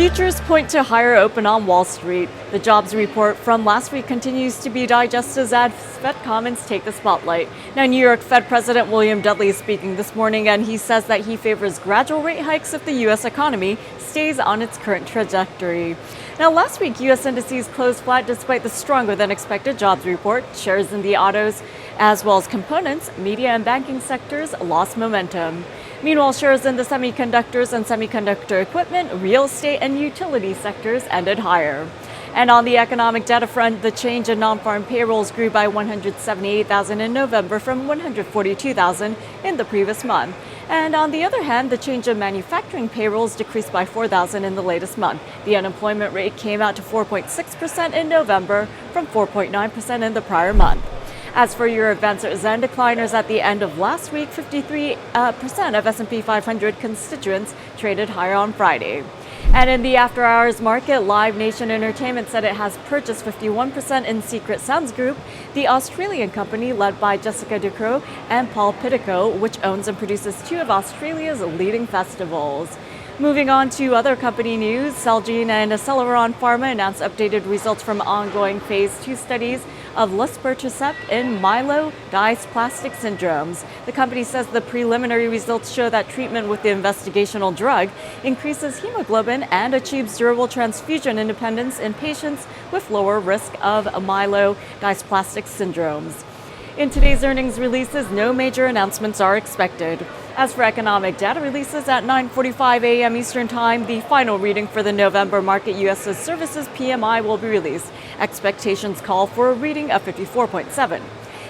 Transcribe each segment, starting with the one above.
Futures point to higher open on Wall Street. The jobs report from last week continues to be digested as Fed comments take the spotlight. Now, New York Fed President William Dudley is speaking this morning, and he says that he favors gradual rate hikes if the U.S. economy stays on its current trajectory. Now, last week, U.S. indices closed flat despite the stronger than expected jobs report. Shares in the autos, as well as components, media, and banking sectors lost momentum. Meanwhile, shares in the semiconductors and semiconductor equipment, real estate, and utility sectors ended higher. And on the economic data front, the change in non-farm payrolls grew by 178,000 in November from 142,000 in the previous month. And on the other hand, the change in manufacturing payrolls decreased by 4,000 in the latest month. The unemployment rate came out to 4.6% in November from 4.9% in the prior month. As for your advancers and decliners at the end of last week, 53% of S&P 500 constituents traded higher on Friday. And in the after-hours market, Live Nation Entertainment said it has purchased 51% in Secret Sounds Group, the Australian company led by Jessica Ducrot and Paul Pitico, which owns and produces two of Australia's leading festivals. Moving on to other company news, Celgene and Acceleron Pharma announced updated results from ongoing phase 2 studies of luspatercept in myelodysplastic syndromes. The company says the preliminary results show that treatment with the investigational drug increases hemoglobin and achieves durable transfusion independence in patients with lower risk of myelodysplastic syndromes. In today's earnings releases, no major announcements are expected. As for economic data releases at 9:45 a.m. Eastern Time, the final reading for the November market U.S. services PMI will be released. Expectations call for a reading of 54.7.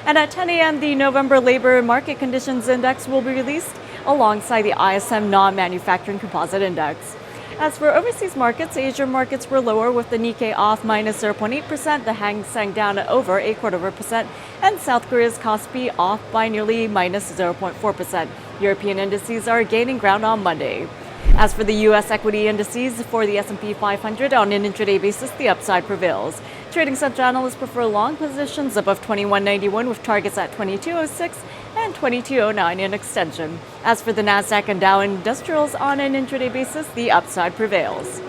And at 10 a.m., the November labor market conditions index will be released alongside the ISM non-manufacturing composite index. As for overseas markets, Asian markets were lower with the Nikkei off minus 0.8%, the Hang Seng down over 0.25%, and South Korea's Kospi off by nearly minus 0.4%. European indices are gaining ground on Monday. As for the U.S. equity indices, for the S&P 500 on an intraday basis, the upside prevails. Trading Central analysts prefer long positions above 2191 with targets at 2206 and 2209 in extension. As for the Nasdaq and Dow Industrials on an intraday basis, the upside prevails.